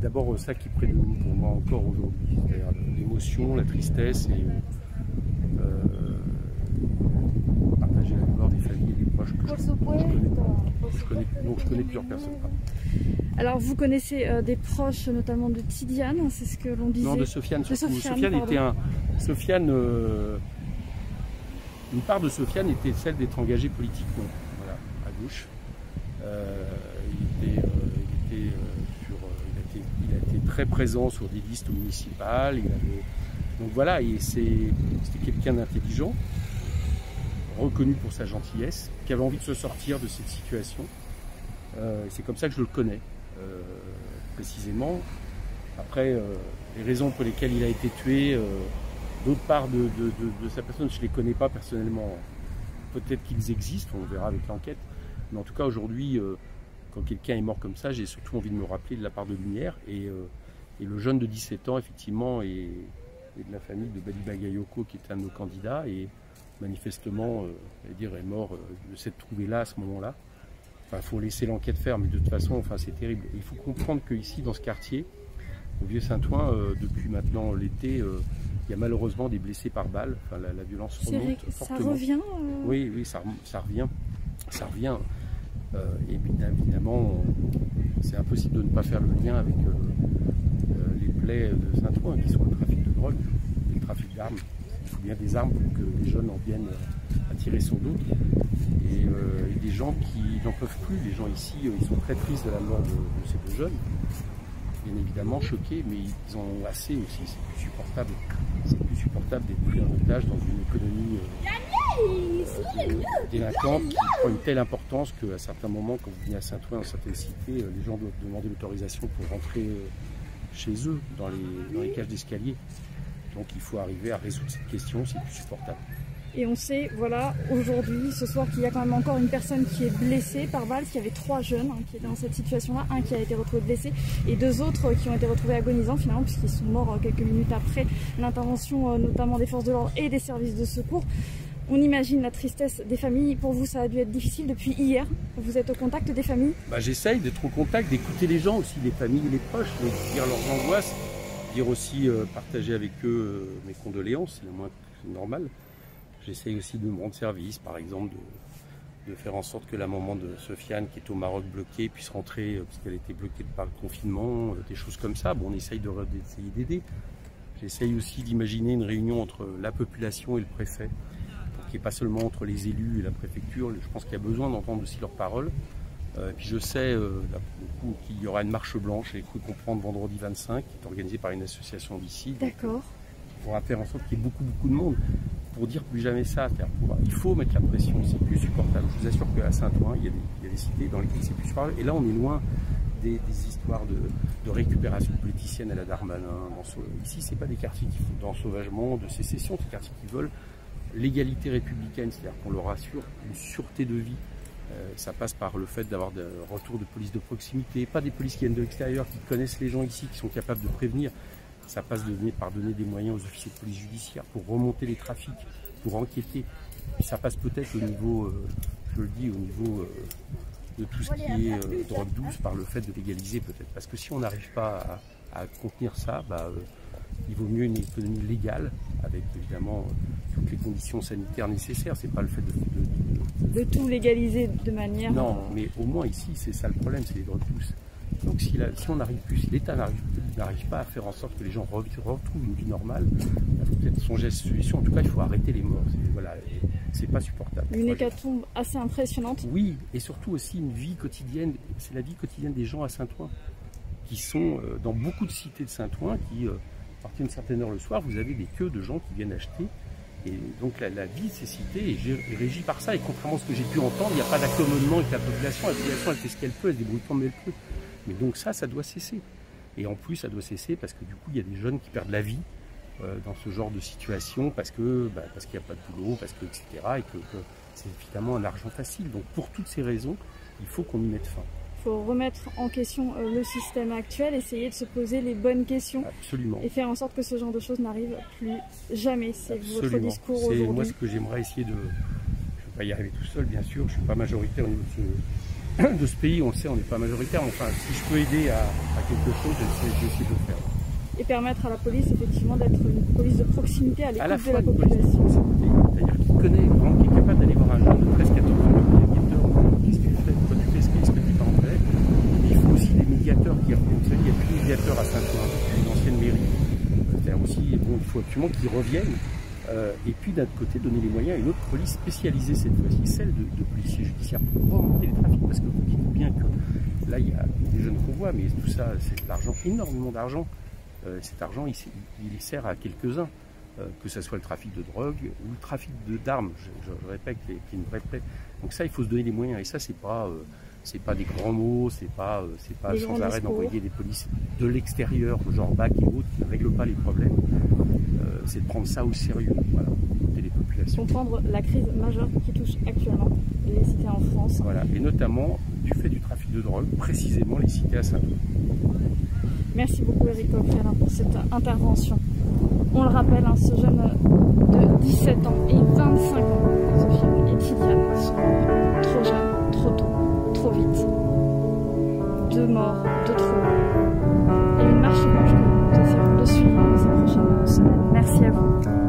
d'abord ça qui prédomine pour moi encore aujourd'hui, c'est-à-dire l'émotion, la tristesse et partager la mémoire des familles et des proches que je connais pas. Je connais plusieurs personnes. Alors vous connaissez des proches, notamment de Tidiane, c'est ce que l'on disait. Non, de Sofiane surtout. Sofiane Une part de Sofiane était celle d'être engagé politiquement, voilà, à gauche. Il a été très présent sur des listes municipales. Donc voilà, c'était quelqu'un d'intelligent, reconnu pour sa gentillesse, qui avait envie de se sortir de cette situation. C'est comme ça que je le connais, précisément. Après, les raisons pour lesquelles il a été tué, d'autre part de sa personne, je ne les connais pas personnellement. Peut-être qu'ils existent, on verra avec l'enquête. Mais en tout cas, aujourd'hui, quand quelqu'un est mort comme ça, j'ai surtout envie de me rappeler de la part de Lumière. Et le jeune de 17 ans, effectivement, est de la famille de Bali Bagayoko, qui est un de nos candidats. Et manifestement, est mort de s'être trouvé là à ce moment-là. Enfin, faut laisser l'enquête faire, mais de toute façon, enfin, c'est terrible. Il faut comprendre qu'ici, dans ce quartier, au Vieux-Saint-Ouen, depuis maintenant l'été, il y a malheureusement des blessés par balle. Enfin, la violence remonte fortement. Ça revient Oui, ça revient. Ça revient. Évidemment, c'est impossible de ne pas faire le lien avec les plaies de Saint-Ouen, qui sont le trafic de drogue, le trafic d'armes. Il faut bien des armes pour que les jeunes en viennent à tirer sur d'autres. Et des gens qui n'en peuvent plus. Les gens ici, ils sont très tristes de la mort de ces deux jeunes. Bien évidemment choqués, mais ils en ont assez aussi. C'est plus supportable. C'est plus supportable d'être pris en otage dans une économie délinquante qui prend une telle importance qu'à certains moments, quand vous venez à Saint-Ouen, dans certaines cités, les gens doivent demander l'autorisation pour rentrer chez eux, dans les cages d'escalier. Donc il faut arriver à résoudre cette question, c'est plus supportable. Et on sait, voilà, aujourd'hui, ce soir, qu'il y a quand même encore une personne qui est blessée par balle, qu'il y avait 3 jeunes qui étaient dans cette situation-là, un qui a été retrouvé blessé et 2 autres qui ont été retrouvés agonisants finalement, puisqu'ils sont morts quelques minutes après l'intervention notamment des forces de l'ordre et des services de secours. On imagine la tristesse des familles. Pour vous, ça a dû être difficile depuis hier. Vous êtes au contact des familles? J'essaye d'être au contact, d'écouter les gens aussi, les familles et les proches, de dire leurs angoisses, dire aussi partager avec eux mes condoléances, c'est le moins normal. J'essaye aussi de me rendre service, par exemple, de faire en sorte que la maman de Sofiane, qui est au Maroc bloquée, puisse rentrer, parce qu'elle était bloquée par le confinement, des choses comme ça. Bon, on essaye d'essayer d'aider. J'essaye aussi d'imaginer une réunion entre la population et le préfet, pour qu'il n'y ait pas seulement entre les élus et la préfecture. Je pense qu'il y a besoin d'entendre aussi leurs paroles. Puis je sais qu'il y aura une marche blanche, j'ai cru comprendre, vendredi 25, qui est organisée par une association d'ici. D'accord. On va faire en sorte qu'il y ait beaucoup de monde pour dire plus jamais ça. Il faut mettre la pression, c'est plus supportable. Je vous assure qu'à Saint-Ouen, il y a des cités dans lesquelles c'est plus supportable. Et là, on est loin des histoires de récupération politicienne à la Darmanin. Ici, ce n'est pas des quartiers qui font d'ensauvagement, de sécession, c'est des quartiers qui veulent l'égalité républicaine, c'est-à-dire qu'on leur assure une sûreté de vie. Ça passe par le fait d'avoir des retours de police de proximité, pas des polices qui viennent de l'extérieur, qui connaissent les gens ici, qui sont capables de prévenir. Ça passe par donner des moyens aux officiers de police judiciaire pour remonter les trafics, pour enquêter. Et ça passe peut-être au niveau, je le dis, au niveau de tout ce qui est drogue douce, par le fait de légaliser peut-être. Parce que si on n'arrive pas à contenir ça, il vaut mieux une économie légale, avec évidemment toutes les conditions sanitaires nécessaires. C'est pas le fait de tout légaliser de manière... Non, mais au moins ici, c'est ça le problème, c'est les drogues douces. Donc si on n'arrive plus, si l'État n'arrive pas à faire en sorte que les gens retrouvent une vie normale, il faut peut-être songer à cette solution. En tout cas, il faut arrêter les morts. Voilà, c'est pas supportable. Une hécatombe assez impressionnante. Oui, et surtout aussi une vie quotidienne. C'est la vie quotidienne des gens à Saint-Ouen, qui sont dans beaucoup de cités de Saint-Ouen, qui, à partir d'une certaine heure le soir, vous avez des queues de gens qui viennent acheter. Et donc la vie de ces cités est régie par ça. Et contrairement à ce que j'ai pu entendre, il n'y a pas d'accommodement avec la population. La population, elle fait ce qu'elle peut, elle se débrouille comme elle peut. Mais donc ça doit cesser. Et en plus, ça doit cesser parce que du coup, il y a des jeunes qui perdent la vie dans ce genre de situation parce qu'il n'y a pas de boulot, parce que, etc. Et que c'est évidemment un argent facile. Donc pour toutes ces raisons, il faut qu'on y mette fin. Il faut remettre en question le système actuel, essayer de se poser les bonnes questions. Absolument. Et faire en sorte que ce genre de choses n'arrive plus jamais. C'est votre discours aujourd'hui. C'est moi ce que j'aimerais essayer de... Je ne vais pas y arriver tout seul, bien sûr. Je ne suis pas majoritaire au niveau de ce pays, on le sait, on n'est pas majoritaire, mais enfin, si je peux aider à quelque chose, j'essaie de le faire. Et permettre à la police, effectivement, d'être une police de proximité à l'écoute de la Une police de population. proximité, c'est-à-dire qui connaît, vraiment, qui est capable d'aller voir un jeune de 13-14 ans, qu'est-ce que tu fais, toi tu fais ce que tes parents faisaient. Il faut aussi des médiateurs qui reviennent. Il n'y a plus de médiateurs à Saint-Ouen, depuis l'ancienne mairie. C'est-à-dire aussi, bon, il faut absolument qu'ils reviennent. Et puis d'un côté, donner les moyens à une autre police spécialisée cette fois-ci, celle de policiers judiciaires pour remonter les trafics, parce que vous dites bien que là, il y a des jeunes convois, mais tout ça, c'est de l'argent, énormément d'argent. Cet argent, il sert à quelques-uns, que ce soit le trafic de drogue ou le trafic d'armes, je répète, qui est une vraie plaie. Donc ça, il faut se donner les moyens, et ça, c'est pas des grands mots, c'est pas sans arrêt d'envoyer des polices de l'extérieur, genre BAC et autres, qui ne règlent pas les problèmes. C'est de prendre ça au sérieux, voilà, d'écouter les populations. Comprendre la crise majeure qui touche actuellement les cités en France. Voilà, et notamment du fait du trafic de drogue, précisément les cités à Saint-Ouen. Merci beaucoup Éric Coquerel pour cette intervention. On le rappelle, hein, ce jeune de 17 ans et 25 ans, Sofiane et Tidiane, sont morts trop jeunes, trop tôt, trop vite. 2 morts de trop. Et une marche blanche que nous essaierons de suivre ces prochaines semaines. Merci à vous.